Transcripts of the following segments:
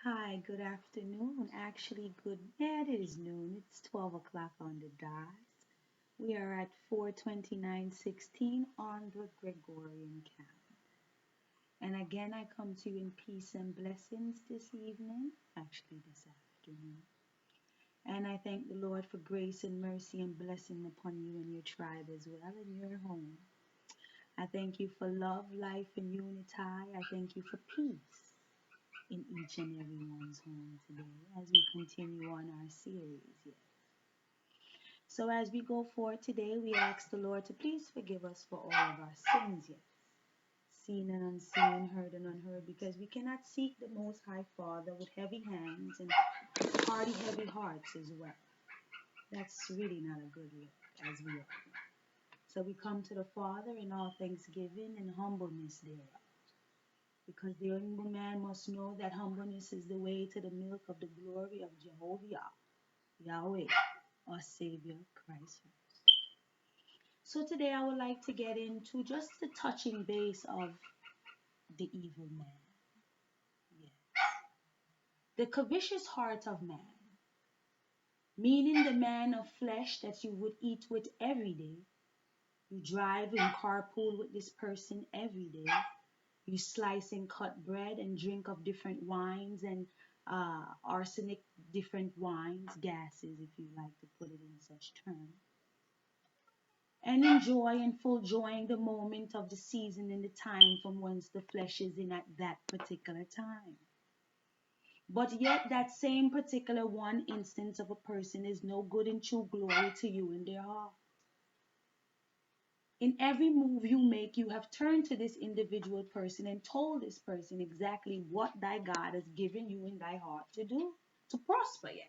Hi, good afternoon. Actually, yeah, it is noon. It's 12 o'clock on the dot. We are at 4:29:16 on the Gregorian calendar. And again, I come to you in peace and blessings this evening, actually this afternoon. And I thank the Lord for grace and mercy and blessing upon you and your tribe as well and your home. I thank you for love, life, and unity. I thank you for peace in each and everyone's home today as we continue on our series. Yes. So as we go forward today, we ask the Lord to please forgive us for all of our sins, yes, seen and unseen, heard and unheard, because we cannot seek the Most High Father with heavy hands and hearty, heavy hearts as well. That's really not a good look, as we all know. So we come to the Father in all thanksgiving and humbleness thereof. Because the humble man must know that humbleness is the way to the milk of the glory of Jehovah, Yahweh, our Savior, Christ. So today I would like to get into just the touching base of the evil man. Yes. The covetous heart of man, meaning the man of flesh that you would eat with every day. You drive and carpool with this person every day. You slice and cut bread and drink of different wines and arsenic different wines, gases, if you like to put it in such terms. And enjoy and full enjoying the moment of the season and the time from whence the flesh is in at that particular time. But yet that same particular one instance of a person is no good and true glory to you in their heart. In every move you make, you have turned to this individual person and told this person exactly what thy God has given you in thy heart to do, to prosper, yes.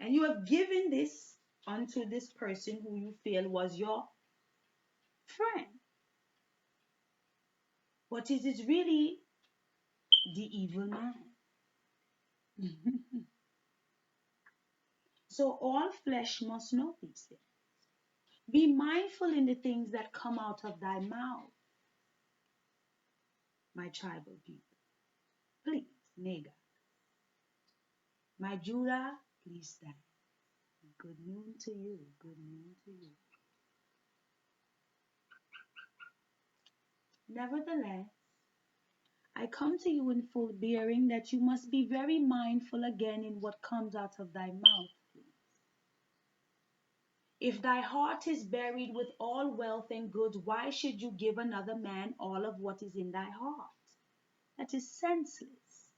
And you have given this unto this person who you feel was your friend. But it is really the evil man. So all flesh must know these things. Be mindful in the things that come out of thy mouth, my tribal people. Please, Nega. My Judah, please stand. Good noon to you. Good noon to you. Nevertheless, I come to you in full bearing that you must be very mindful again in what comes out of thy mouth, please. If thy heart is buried with all wealth and goods, why should you give another man all of what is in thy heart? That is senseless.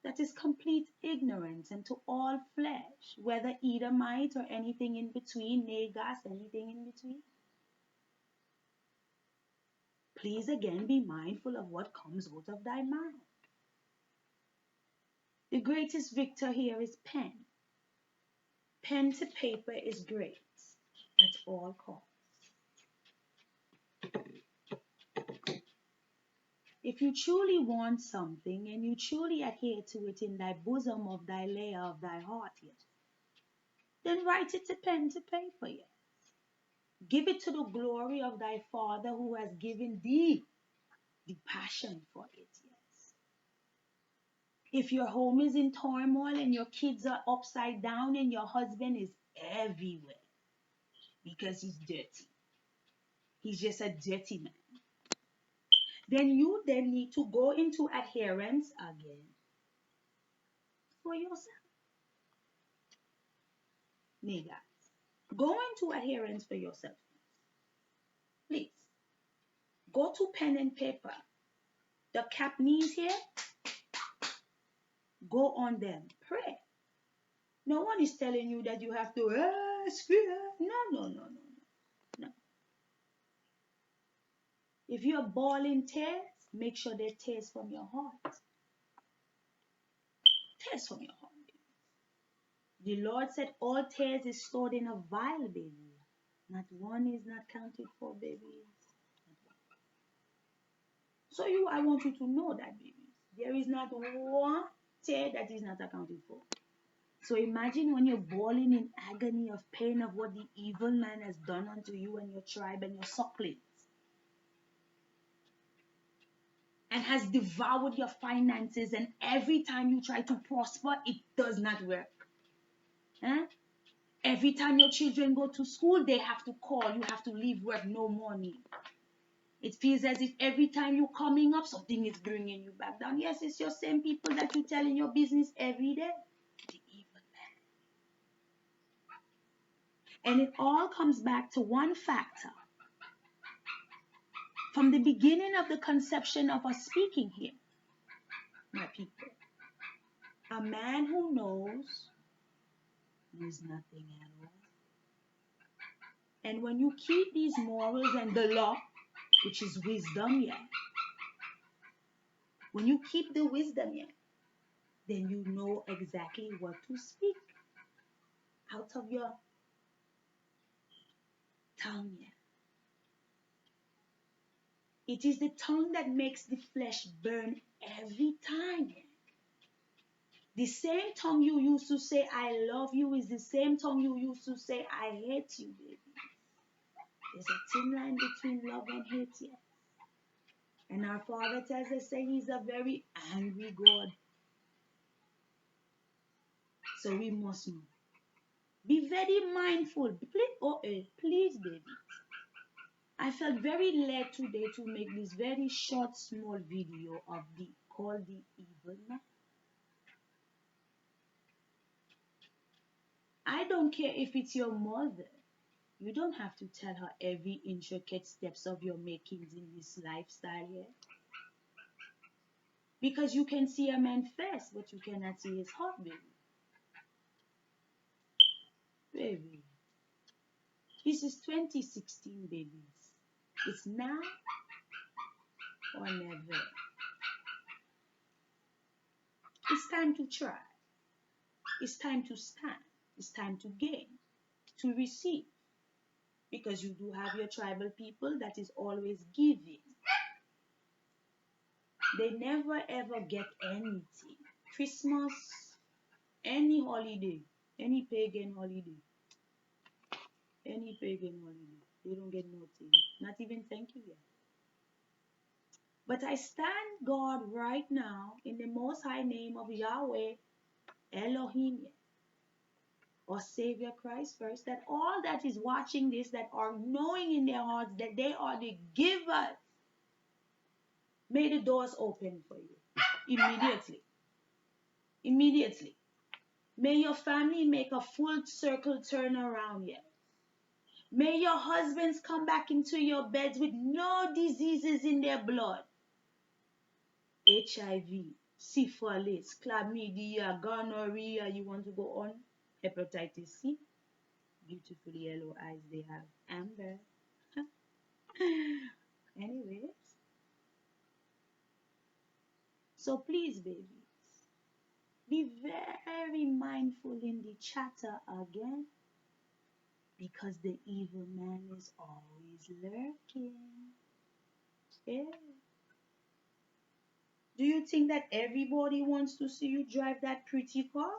That is complete ignorance unto all flesh, whether Edomite or anything in between, Negas, anything in between. Please again be mindful of what comes out of thy mouth. The greatest victor here is pen. Pen to paper is great at all costs. If you truly want something and you truly adhere to it in thy bosom of thy layer of thy heart, yes, then write it to pen to paper, yes. Give it to the glory of thy Father who has given thee the passion for it, yes. If your home is in turmoil and your kids are upside down and your husband is everywhere because he's dirty, he's just a dirty man, then you then need to go into adherence again for yourself. Niggas, go into adherence for yourself. Please, go to pen and paper. The cap knees here, go on them. Pray. No one is telling you that you have to ask. No. No. If you're bawling tears, make sure they're tears from your heart. Tears from your heart. The Lord said all tears is stored in a vial, baby. Not one is not counted for, baby. So I want you to know that, baby. There is not one tear that is not accounted for. So imagine when you're bawling in agony of pain of what the evil man has done unto you and your tribe and your sucklings. and has devoured your finances, and every time you try to prosper, it does not work. Huh? Every time your children go to school, they have to call. You have to leave work, no money. It feels as if every time you're coming up, something is bringing you back down. Yes, it's your same people that you tell in your business every day. The evil man. And it all comes back to one factor. From the beginning of the conception of us speaking here, my people, a man who knows nothing at all. And when you keep these morals and the law, which is wisdom, yeah, when you keep the wisdom, yeah, then you know exactly what to speak out of your tongue, yeah. It is the tongue that makes the flesh burn every time, yeah. The same tongue you used to say, I love you, is the same tongue you used to say, I hate you, baby. There's a thin line between love and hate, yeah. And our Father tells us, say he's a very angry God. So we must know. Be very mindful. Please, baby. I felt very led today to make this very short, small video of called the evil man. I don't care if it's your mother. You don't have to tell her every intricate steps of your makings in this lifestyle here. Because you can see a man's face, but you cannot see his heart, baby. Baby. This is 2016, babies. It's now or never. It's time to try. It's time to stand. It's time to gain, to receive. Because you do have your tribal people that is always giving. They never ever get anything. Christmas, any holiday, any pagan holiday, they don't get nothing. Not even thank you yet. But I stand God right now in the most high name of Yahweh, Elohim, or Savior Christ first, that all that is watching this, that are knowing in their hearts that they are the givers, may the doors open for you immediately. Immediately. May your family make a full circle turnaround here. May your husbands come back into your beds with no diseases in their blood. HIV, syphilis, chlamydia, gonorrhea, you want to go on? Hepatitis C. Beautiful yellow eyes they have. Amber. Anyways. So please, babies, be very mindful in the chatter again. Because the evil man is always lurking. Yeah. Do you think that everybody wants to see you drive that pretty car?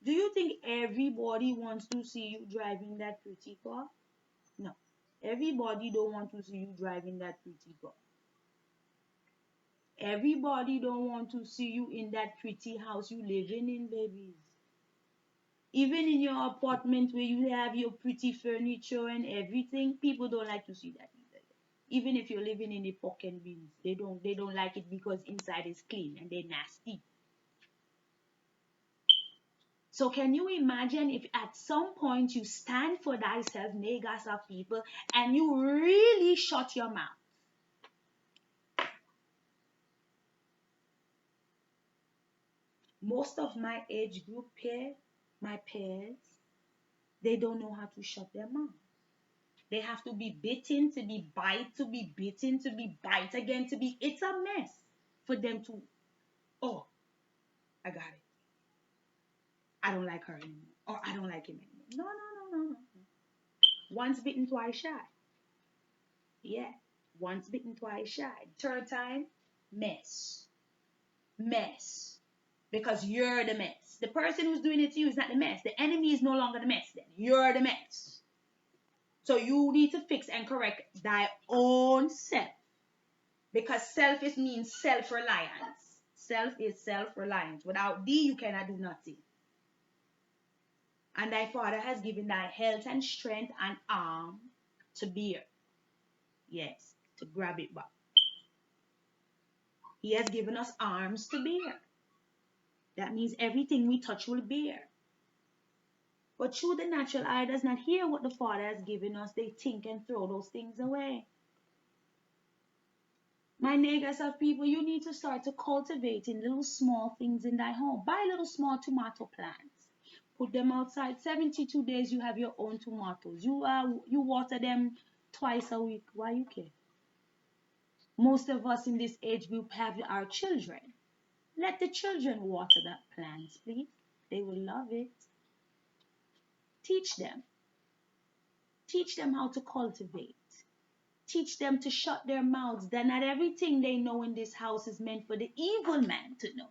Do you think everybody wants to see you driving that pretty car? No. Everybody don't want to see you driving that pretty car. Everybody don't want to see you in that pretty house you living in, babies. Even in your apartment where you have your pretty furniture and everything, people don't like to see that either. Even if you're living in the pork and beans, they don't like it because inside is clean and they're nasty. So can you imagine if at some point you stand for thyself, negas of people, and you really shut your mouth? Most of my age group my peers, they don't know how to shut their mouth. They have to be bitten, to be bite, to be bitten, to be bite again, it's a mess for them to, oh, I got it. I don't like her anymore. Or I don't like him anymore. No. Once bitten, twice shy. Yeah. Once bitten, twice shy. Third time, mess. Mess. Because you're the mess. The person who's doing it to you is not the mess. The enemy is no longer the mess then. You're the mess. So you need to fix and correct thy own self. Because self is means self-reliance. Self is self-reliance. Without thee, you cannot do nothing. And thy Father has given thy health and strength and arm to bear. Yes, to grab it back. He has given us arms to bear. That means everything we touch will bear. But through the natural eye does not hear what the Father has given us. They think and throw those things away. My niggas of people, you need to start to cultivating little small things in thy home. Buy little small tomato plants. Put them outside. 72 days you have your own tomatoes. You water them twice a week. Why you care? Most of us in this age group have our children. Let the children water the plants, please. They will love it. Teach them. Teach them how to cultivate. Teach them to shut their mouths. That not everything they know in this house is meant for the evil man to know.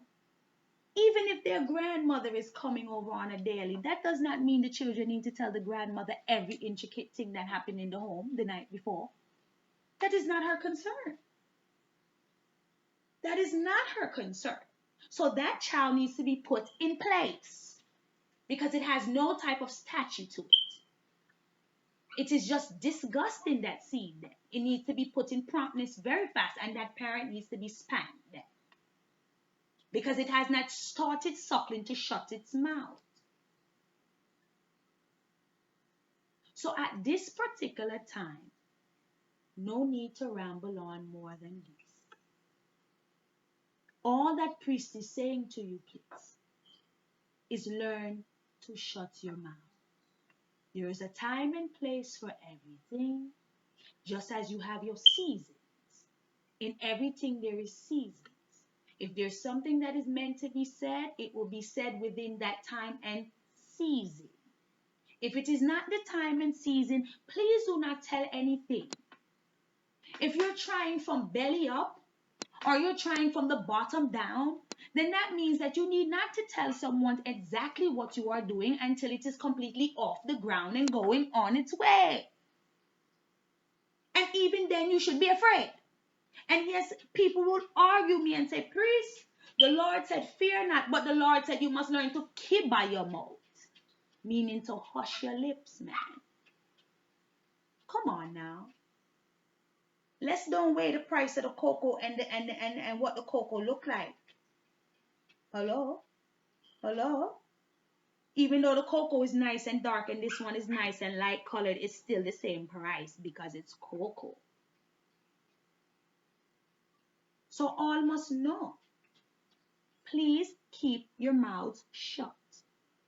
Even if their grandmother is coming over on a daily, that does not mean the children need to tell the grandmother every intricate thing that happened in the home the night before. That is not her concern. That is not her concern. So that child needs to be put in place because it has no type of statue to it. It is just disgusting, that seed then. It needs to be put in promptness very fast, and that parent needs to be spanked then. Because it has not started suckling to shut its mouth. So at this particular time, no need to ramble on more than this. All that priest is saying to you, please, is learn to shut your mouth. There is a time and place for everything, just as you have your seasons. In everything there is seasons. If there's something that is meant to be said, it will be said within that time and season. If it is not the time and season, please do not tell anything. If you're trying from belly up or you're trying from the bottom down, then that means that you need not to tell someone exactly what you are doing until it is completely off the ground and going on its way. And even then you should be afraid. And yes, people would argue me and say, priest, the Lord said, fear not, but the Lord said you must learn to keep by your mouth. Meaning to hush your lips, man. Come on now. Let's don't weigh the price of the cocoa and what the cocoa look like. Hello? Hello? Even though the cocoa is nice and dark and this one is nice and light colored, it's still the same price because it's cocoa. So all must know. Please keep your mouths shut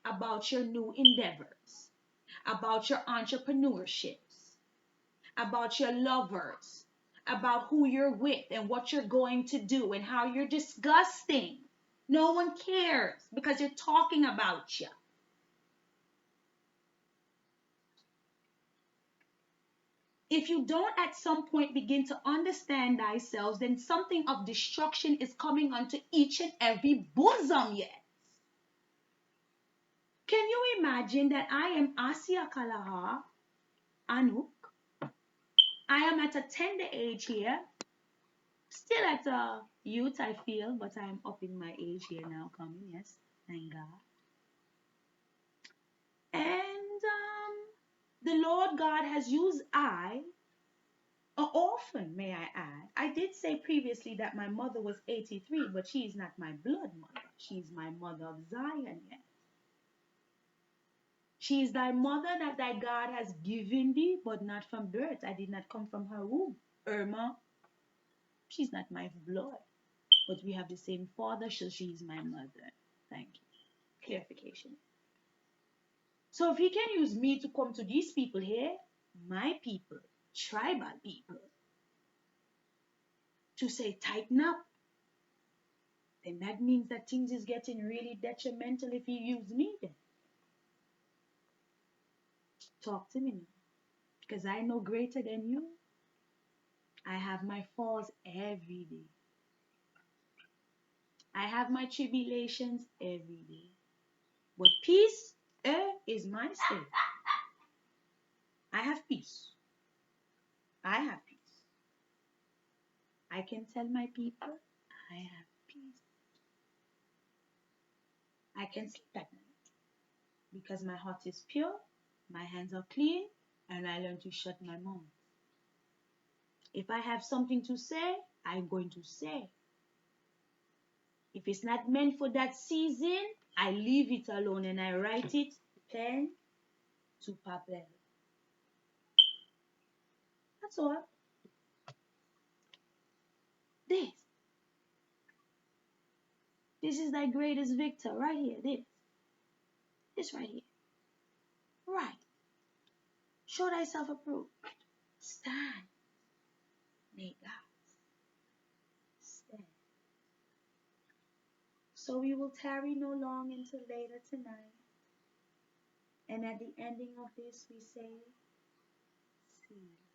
about your new endeavors, about your entrepreneurships, about your lovers, about who you're with and what you're going to do and how you're disgusting. No one cares because you're talking about you. If you don't at some point begin to understand thyself, then something of destruction is coming onto each and every bosom yet. Can you imagine that I am Asia Kalaha Anuk? I am at a tender age here, still at a youth I feel, but I'm up in my age here now coming, yes, thank God. And the Lord God has used an orphan, may I add. I did say previously that my mother was 83, but she is not my blood mother. She is my mother of Zion yet. She is thy mother that thy God has given thee, but not from birth. I did not come from her womb. Irma, she's not my blood, but we have the same father, so she is my mother. Thank you. Clarification. So if he can use me to come to these people here, my people, tribal people, to say tighten up, then that means that things is getting really detrimental if he use me then. Talk to me now. Because I know greater than you. I have my falls every day. I have my tribulations every day. But peace is my state. I have peace. I have peace. I can tell my people I have peace. I can sleep at night because my heart is pure, my hands are clean, and I learn to shut my mouth. If I have something to say, I'm going to say. If it's not meant for that season, I leave it alone and I write it pen to paper. That's all. This. This is thy greatest victor right here. This. This right here. Right. Show thyself approved. Stand. May God stand. So we will tarry no long until later tonight. And at the ending of this, we say, see.